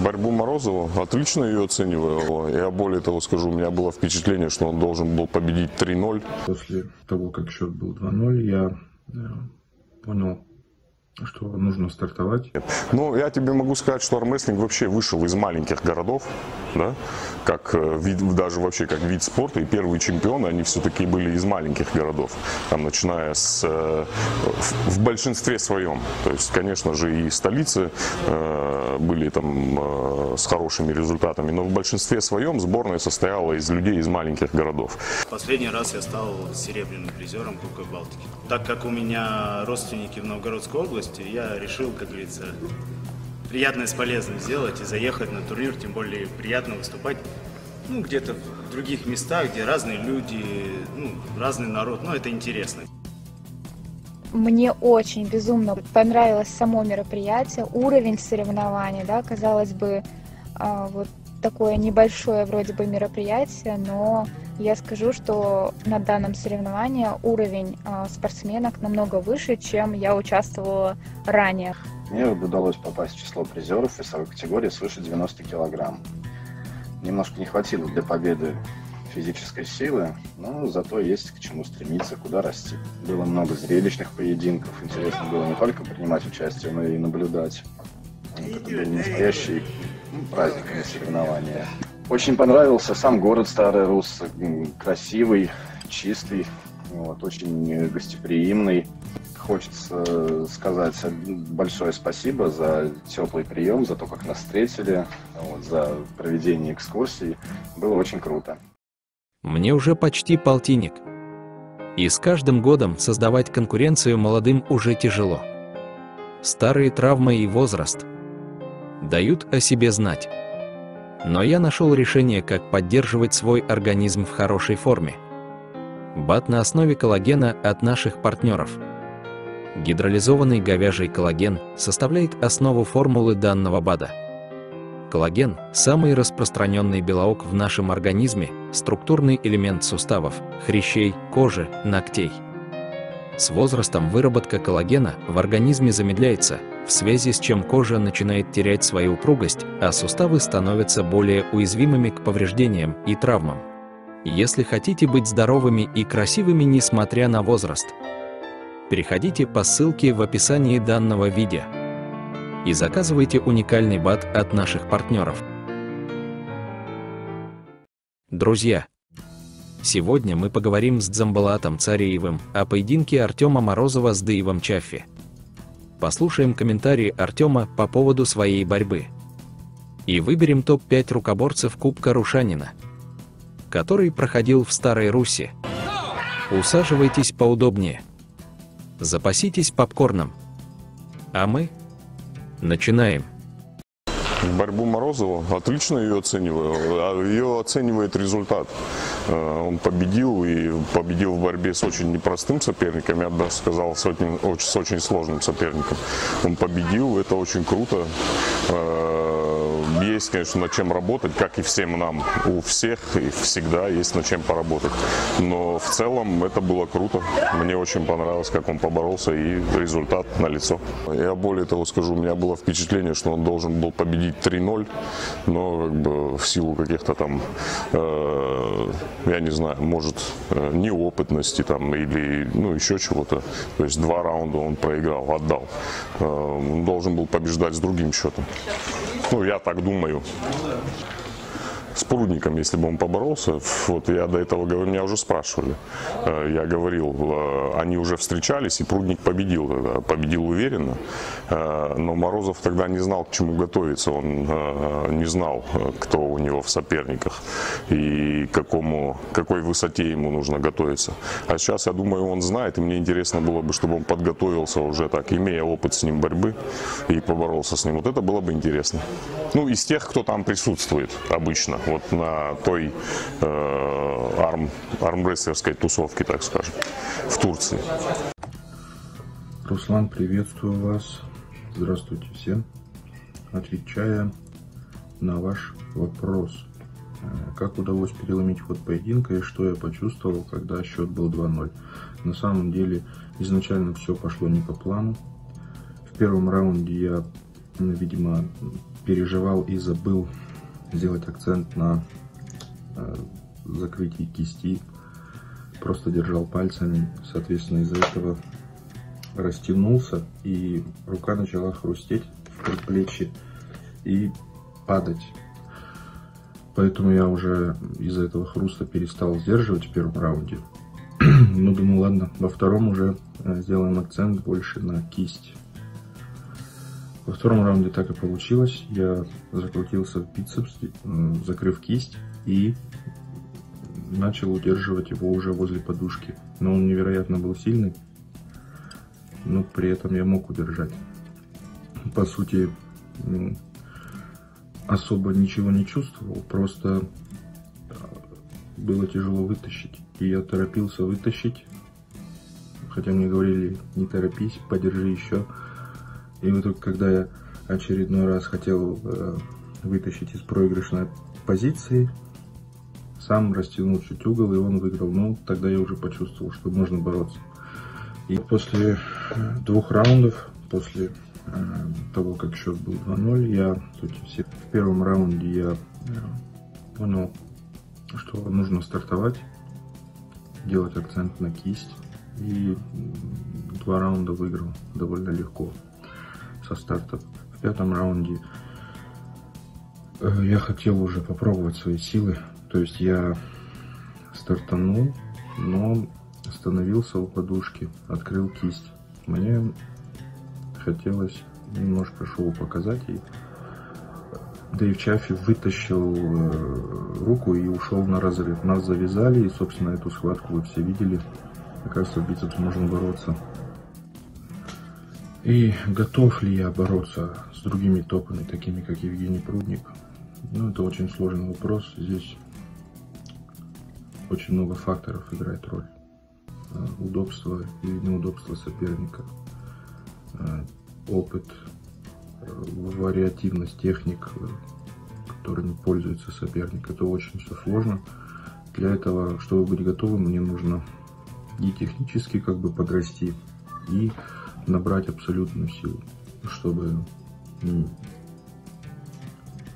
Борьбу Морозова отлично ее оцениваю. Я более того скажу, у меня было впечатление, что он должен был победить 3-0. После того, как счет был 2-0, я понял, что нужно стартовать. Ну, я тебе могу сказать, что армрестлинг вообще вышел из маленьких городов, да, как вид, даже вообще как вид спорта, и первые чемпионы, они все-таки были из маленьких городов, там, начиная с, в большинстве своем, то есть, конечно же, и столицы были там с хорошими результатами, но в большинстве своем сборная состояла из людей из маленьких городов. Последний раз я стал серебряным призером Кубка Балтики. Так как у меня родственники в Новгородской области, я решил, как говорится, приятное с полезным сделать и заехать на турнир, тем более приятно выступать, ну, где-то в других местах, где разные люди, ну, разный народ, ну, это интересно. Мне очень безумно понравилось само мероприятие, уровень соревнований, да, казалось бы, вот такое небольшое вроде бы мероприятие, но я скажу, что на данном соревновании уровень спортсменок намного выше, чем я участвовала ранее. Мне удалось попасть в число призеров весовой категории свыше 90 килограмм. Немножко не хватило для победы физической силы, но зато есть к чему стремиться, куда расти. Было много зрелищных поединков, интересно было не только принимать участие, но и наблюдать. Это был настоящий праздник на соревнования. Очень понравился сам город Старая Русса, красивый, чистый, вот, очень гостеприимный. Хочется сказать большое спасибо за теплый прием, за то, как нас встретили, вот, за проведение экскурсий. Было очень круто. Мне уже почти полтинник. И с каждым годом создавать конкуренцию молодым уже тяжело. Старые травмы и возраст дают о себе знать. Но я нашел решение, как поддерживать свой организм в хорошей форме. БАД на основе коллагена от наших партнеров. Гидролизованный говяжий коллаген составляет основу формулы данного БАДа. Коллаген – самый распространенный белок в нашем организме, структурный элемент суставов, хрящей, кожи, ногтей. С возрастом выработка коллагена в организме замедляется, в связи с чем кожа начинает терять свою упругость, а суставы становятся более уязвимыми к повреждениям и травмам. Если хотите быть здоровыми и красивыми несмотря на возраст, переходите по ссылке в описании данного видео и заказывайте уникальный БАД от наших партнеров. Друзья, сегодня мы поговорим с Дзамбалатом Цареевым о поединке Артема Морозова с Даевом Чаффи. Послушаем комментарии Артема по поводу своей борьбы. И выберем топ-5 рукоборцев Кубка Рушанина, который проходил в Старой Руссе. Усаживайтесь поудобнее. Запаситесь попкорном. А мы начинаем. Борьбу Морозова отлично ее оцениваю. Ее оценивает результат. Он победил и победил в борьбе с очень непростым соперником, я бы даже сказал, с очень сложным соперником. Он победил, это очень круто. Есть, конечно, над чем работать, как и всем нам. У всех и всегда есть над чем поработать. Но в целом это было круто. Мне очень понравилось, как он поборолся, и результат налицо. Я более того скажу, у меня было впечатление, что он должен был победить 3-0, но как бы в силу каких-то там, я не знаю, может, неопытности там или ну, еще чего-то. То есть 2 раунда он проиграл, отдал. Он должен был побеждать с другим счетом. Ну, я так думаю. С Прудником, если бы он поборолся, вот я до этого говорил, меня уже спрашивали, я говорил, они уже встречались, и Прудник победил уверенно, но Морозов тогда не знал, к чему готовиться, он не знал, кто у него в соперниках и какой высоте ему нужно готовиться. А сейчас, я думаю, он знает, и мне интересно было бы, чтобы он подготовился уже так, имея опыт с ним борьбы, и поборолся с ним. Вот это было бы интересно. Ну, из тех, кто там присутствует обычно. Вот на той армрестлерской тусовке, так скажем, в Турции. Руслан, приветствую вас. Здравствуйте всем. Отвечая на ваш вопрос, как удалось переломить ход поединка и что я почувствовал, когда счет был 2-0. На самом деле, изначально все пошло не по плану. В первом раунде я видимо, переживал и забыл сделать акцент на закрытии кисти. Просто держал пальцами, соответственно, из-за этого растянулся, и рука начала хрустеть в предплечье и падать. Поэтому я уже из-за этого хруста перестал сдерживать в первом раунде. Ну, думаю, ладно, во втором уже сделаем акцент больше на кисть. Во втором раунде так и получилось. Я закрутился в бицепс, закрыв кисть, и начал удерживать его уже возле подушки. Но он невероятно был сильный, но при этом я мог удержать. По сути, особо ничего не чувствовал, просто было тяжело вытащить. И я торопился вытащить, хотя мне говорили: не торопись, подержи еще. И вот только когда я очередной раз хотел вытащить из проигрышной позиции, сам растянул чуть угол, и он выиграл. Ну, тогда я уже почувствовал, что можно бороться. И после 2 раундов, после того, как счет был 2-0, в первом раунде я понял, что нужно стартовать, делать акцент на кисть. И 2 раунда выиграл довольно легко со старта. В 5-м раунде я хотел уже попробовать свои силы. То есть я стартанул, но остановился у подушки, открыл кисть. Мне хотелось немножко шоу показать. И Дэйв Чаффи вытащил руку и ушел на разрыв. Нас завязали, и, собственно, эту схватку вы все видели. Оказывается, в бицепс можно бороться. И готов ли я бороться с другими топами, такими как Евгений Прудник? Ну, это очень сложный вопрос. Здесь очень много факторов играет роль. Удобство или неудобство соперника, опыт, вариативность техник, которыми пользуется соперник. Это очень все сложно. Для этого, чтобы быть готовым, мне нужно и технически подрасти, и набрать абсолютную силу, чтобы,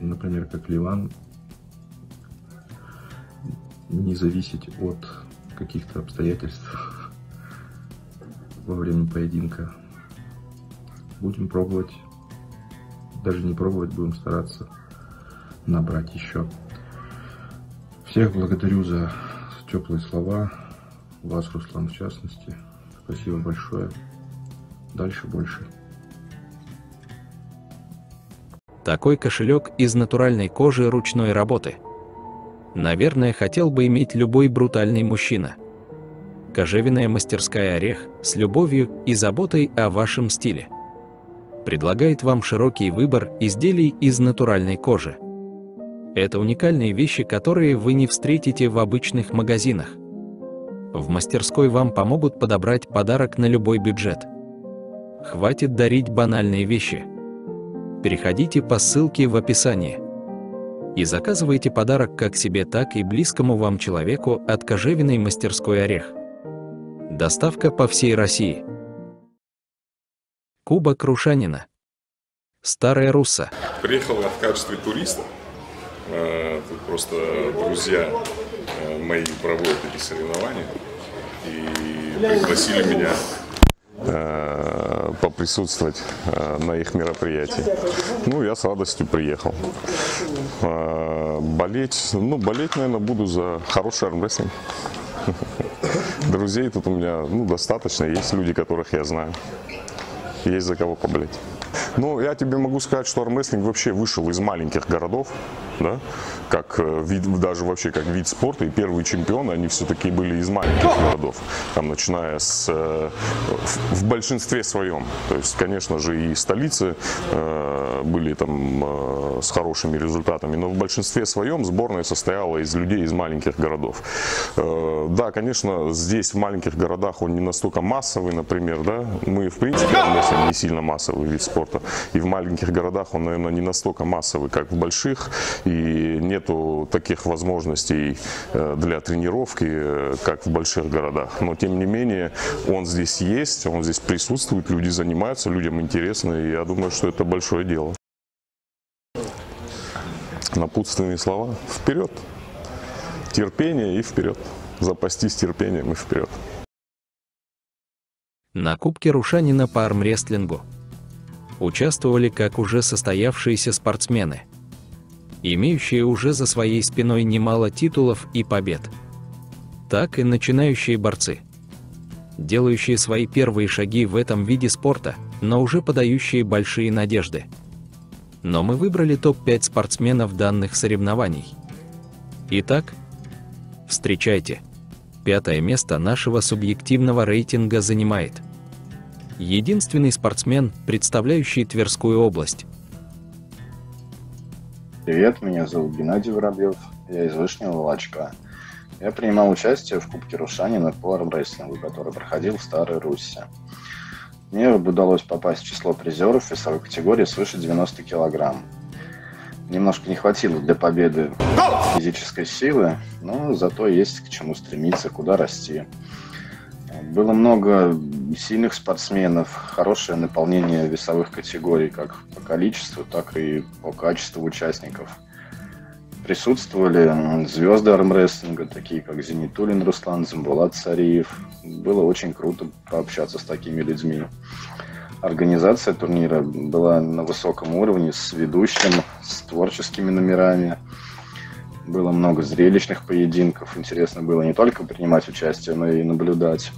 например, как Ливан, не зависеть от каких-то обстоятельств во время поединка. Будем пробовать, даже не пробовать, будем стараться набрать еще. Всех благодарю за теплые слова, вас, Руслан, в частности. Спасибо большое. Дальше больше. Такой кошелек из натуральной кожи ручной работы. Наверное, хотел бы иметь любой брутальный мужчина. Кожевенная мастерская «Орех» с любовью и заботой о вашем стиле предлагает вам широкий выбор изделий из натуральной кожи. Это уникальные вещи, которые вы не встретите в обычных магазинах. В мастерской вам помогут подобрать подарок на любой бюджет. Хватит дарить банальные вещи. Переходите по ссылке в описании и заказывайте подарок как себе, так и близкому вам человеку от кожевенной мастерской «Орех». Доставка по всей России. Кубок Рушанина. Старая Русса. Приехал я в качестве туриста. Тут просто друзья мои проводят эти соревнования и пригласили меня поприсутствовать на их мероприятии. Ну, я с радостью приехал. Болеть, наверное, буду за хороший армрестлинг. Друзей тут у меня достаточно, есть люди, которых я знаю. Есть за кого поболеть. Но я тебе могу сказать, что армрестлинг вообще вышел из маленьких городов, да, как вид, даже вообще как вид спорта, и первые чемпионы, они все-таки были из маленьких городов, там, начиная в большинстве своем. То есть, конечно же, и столицы были там с хорошими результатами, но в большинстве своем сборная состояла из людей из маленьких городов. Да, конечно, здесь в маленьких городах он не настолько массовый, например, да, мы в принципе армрестлинг не сильно массовый вид спорта, и в маленьких городах он, наверное, не настолько массовый, как в больших, и нету таких возможностей для тренировки, как в больших городах. Но тем не менее он здесь есть, он здесь присутствует, люди занимаются, людям интересно, и я думаю, что это большое дело. напутственные слова. Вперед! Терпение и вперед. Запастись терпением и вперед. На Кубке Рушанина по армрестлингу участвовали как уже состоявшиеся спортсмены, имеющие уже за своей спиной немало титулов и побед, так и начинающие борцы, делающие свои первые шаги в этом виде спорта, но уже подающие большие надежды. Но мы выбрали топ-5 спортсменов данных соревнований. Итак, встречайте. 5-е место нашего субъективного рейтинга занимает единственный спортсмен, представляющий Тверскую область. Привет, меня зовут Геннадий Воробьев, я из Вышнего Волочка. Я принимал участие в Кубке Рушанина по армрестлингу, который проходил в Старой Руссе. Мне удалось попасть в число призеров весовой категории свыше 90 килограмм. Немножко не хватило для победы физической силы, но зато есть к чему стремиться, куда расти. Было много сильных спортсменов, хорошее наполнение весовых категорий, как по количеству, так и по качеству участников. Присутствовали звезды армрестлинга, такие как Зенитуллин Руслан, Замбулат Цариев. Было очень круто пообщаться с такими людьми. Организация турнира была на высоком уровне, с ведущим, с творческими номерами. Было много зрелищных поединков. Интересно было не только принимать участие, но и наблюдать.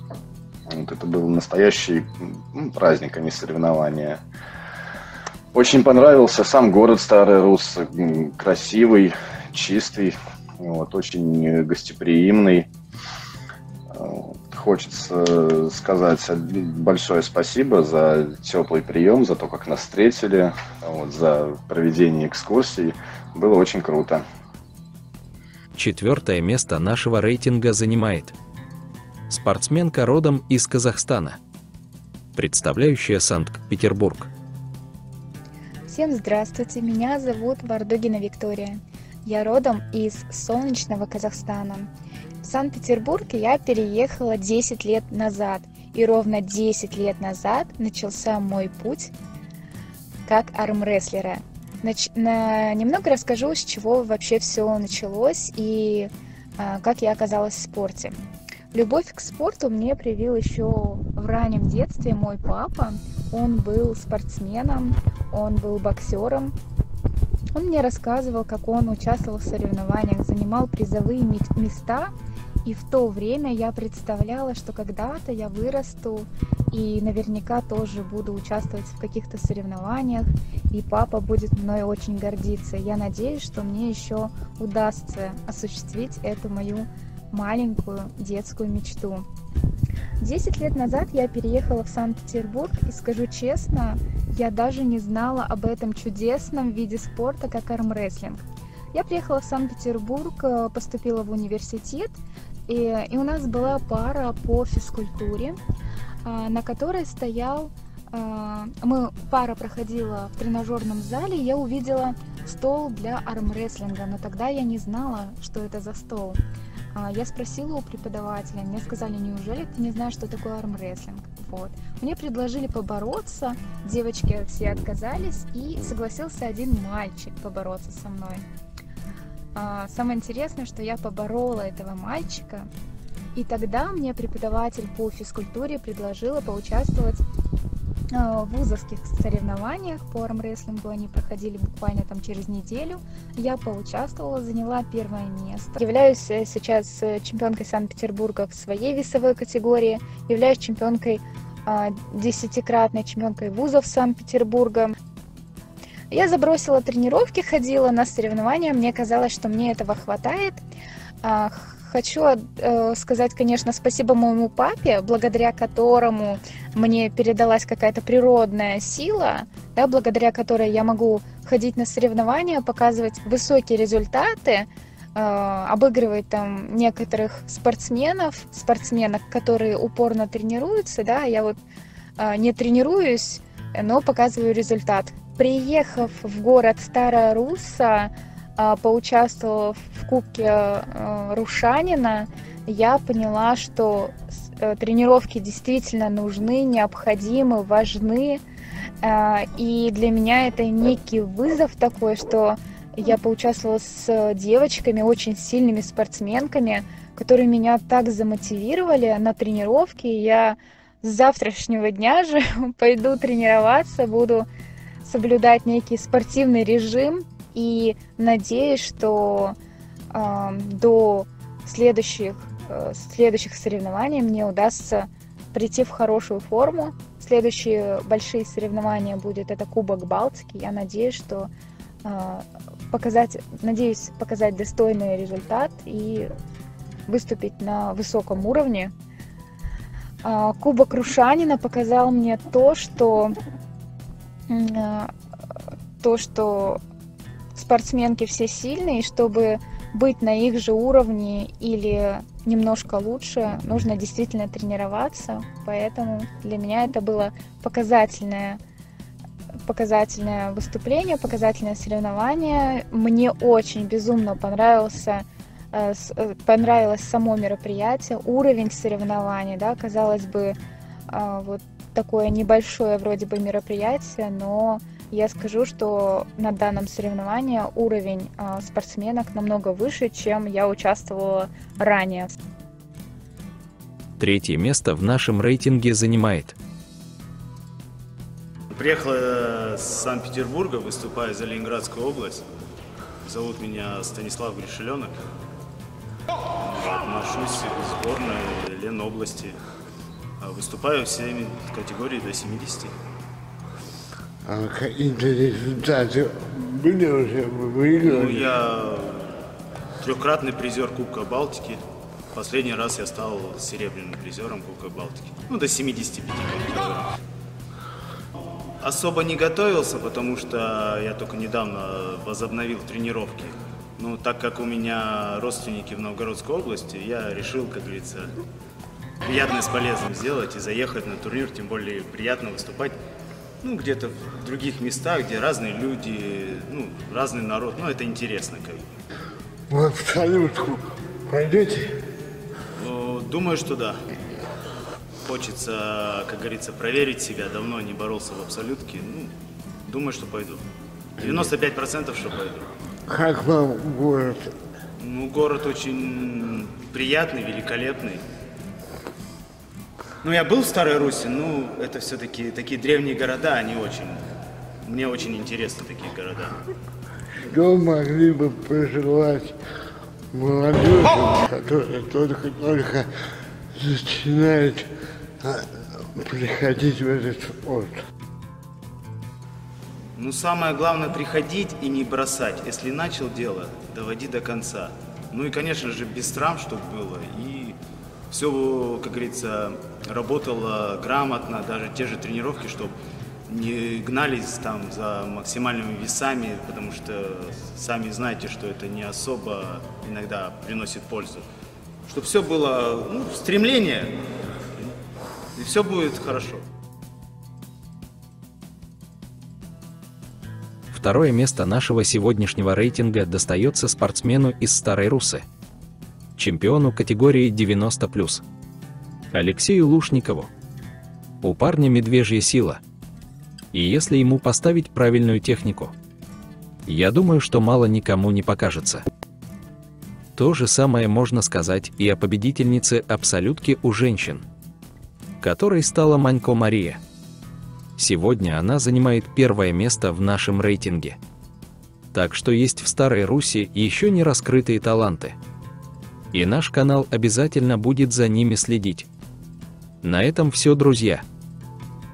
Вот это был настоящий праздник, а не соревнование. Очень понравился сам город Старая Русса. Красивый, чистый, вот, очень гостеприимный. Хочется сказать большое спасибо за теплый прием, за то, как нас встретили, вот, за проведение экскурсий. Было очень круто. 4-е место нашего рейтинга занимает спортсменка родом из Казахстана, представляющая Санкт-Петербург. Всем здравствуйте, меня зовут Вардугина Виктория. Я родом из солнечного Казахстана. В Санкт-Петербург я переехала 10 лет назад, и ровно 10 лет назад начался мой путь как армрестлера. Немного расскажу, с чего вообще все началось и как я оказалась в спорте. Любовь к спорту мне привил еще в раннем детстве мой папа. Он был спортсменом, он был боксером. Он мне рассказывал, как он участвовал в соревнованиях, занимал призовые места. И в то время я представляла, что когда-то я вырасту и наверняка тоже буду участвовать в каких-то соревнованиях, и папа будет мной очень гордиться. Я надеюсь, что мне еще удастся осуществить эту мою маленькую детскую мечту. 10 лет назад я переехала в Санкт-Петербург, и скажу честно, я даже не знала об этом чудесном виде спорта, как армрестлинг. Я приехала в Санкт-Петербург, поступила в университет, и у нас была пара по физкультуре, на которой пара проходила в тренажерном зале, и я увидела стол для армрестлинга, но тогда я не знала, что это за стол. Я спросила у преподавателя, мне сказали: неужели ты не знаешь, что такое армрестлинг? Вот. Мне предложили побороться, девочки все отказались, и согласился один мальчик побороться со мной. Самое интересное, что я поборола этого мальчика, и тогда мне преподаватель по физкультуре предложила поучаствовать в вузовских соревнованиях по армрестлингу. Они проходили буквально там через неделю. Я поучаствовала, заняла первое место. Являюсь сейчас чемпионкой Санкт-Петербурга в своей весовой категории, являюсь чемпионкой, 10-кратной чемпионкой вузов Санкт-Петербурга. Я забросила тренировки, ходила на соревнования, мне казалось, что мне этого хватает. Хочу сказать, конечно, спасибо моему папе, благодаря которому мне передалась какая-то природная сила, да, благодаря которой я могу ходить на соревнования, показывать высокие результаты, обыгрывать там некоторых спортсменок, которые упорно тренируются, да, я вот не тренируюсь, но показываю результат. Приехав в город Старая Русса, поучаствовав в Кубке Рушанина, я поняла, что тренировки действительно нужны, необходимы, важны. И для меня это некий вызов такой, что Я поучаствовала с девочками, очень сильными спортсменками, которые меня так замотивировали на тренировки. Я с завтрашнего дня же пойду тренироваться, буду соблюдать некий спортивный режим и надеюсь, что до следующих соревнований мне удастся прийти в хорошую форму. Следующие большие соревнования будет это Кубок Балтики. Я надеюсь, что надеюсь показать достойный результат и выступить на высоком уровне. Кубок Рушанина показал мне то, что спортсменки все сильные, и чтобы быть на их же уровне или немножко лучше, нужно действительно тренироваться. Поэтому для меня это было показательное выступление, показательное соревнование. Мне очень безумно понравилось само мероприятие, уровень соревнований, да, казалось бы, вот такое небольшое вроде бы мероприятие, но я скажу, что на данном соревновании уровень спортсменок намного выше, чем я участвовала ранее. Третье место в нашем рейтинге занимает Приехал с Санкт-Петербурга, выступаю за Ленинградскую область. Зовут меня Станислав Гришеленок. Отношусь к сборной Ленобласти. Выступаю в всеми категории до 70. А какие-то результаты были уже? Вы выиграли? Ну, я трехкратный призер Кубка Балтики. Последний раз я стал серебряным призером Кубка Балтики. Ну, до 75 килограмм. Особо не готовился, потому что я только недавно возобновил тренировки. Ну, так как у меня родственники в Новгородской области, я решил, как говорится, приятное с полезным сделать и заехать на турнир, тем более приятно выступать, ну, где-то в других местах, где разные люди, ну, разный народ, ну, это интересно, как бы. Вы в абсолютку пойдете? Думаю, что да. Хочется, как говорится, проверить себя. Давно не боролся в абсолютке. Ну, думаю, что пойду. 95% что пойду. Как вам город? Ну, город очень приятный, великолепный. Ну, я был в Старой Руси, ну, это все-таки такие древние города, они очень... Мне очень интересны такие города. Что могли бы пожелать молодежи, которая только начинает приходить в этот спорт? Ну, самое главное приходить и не бросать. Если начал дело, доводи до конца. Ну и, конечно же, без травм, чтобы было. И все, как говорится, работало грамотно, даже те же тренировки, чтобы не гнались там за максимальными весами, потому что сами знаете, что это не особо иногда приносит пользу. Чтобы все было, ну, стремление, и все будет хорошо. Второе место нашего сегодняшнего рейтинга достается спортсмену из Старой Руссы, чемпиону категории 90+, Алексею Лушникову. У парня медвежья сила. И если ему поставить правильную технику, я думаю, что мало никому не покажется. То же самое можно сказать и о победительнице абсолютки у женщин, которой стала Манько Мария. Сегодня она занимает первое место в нашем рейтинге. Так что есть в Старой Руси еще не раскрытые таланты. И наш канал обязательно будет за ними следить. На этом все, друзья.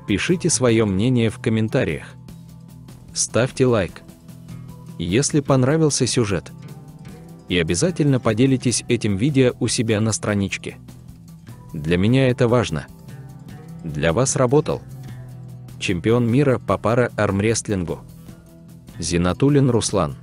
Пишите свое мнение в комментариях. Ставьте лайк, если понравился сюжет. И обязательно поделитесь этим видео у себя на страничке. Для меня это важно. Для вас работал чемпион мира по пара-армрестлингу Зинатуллин Руслан.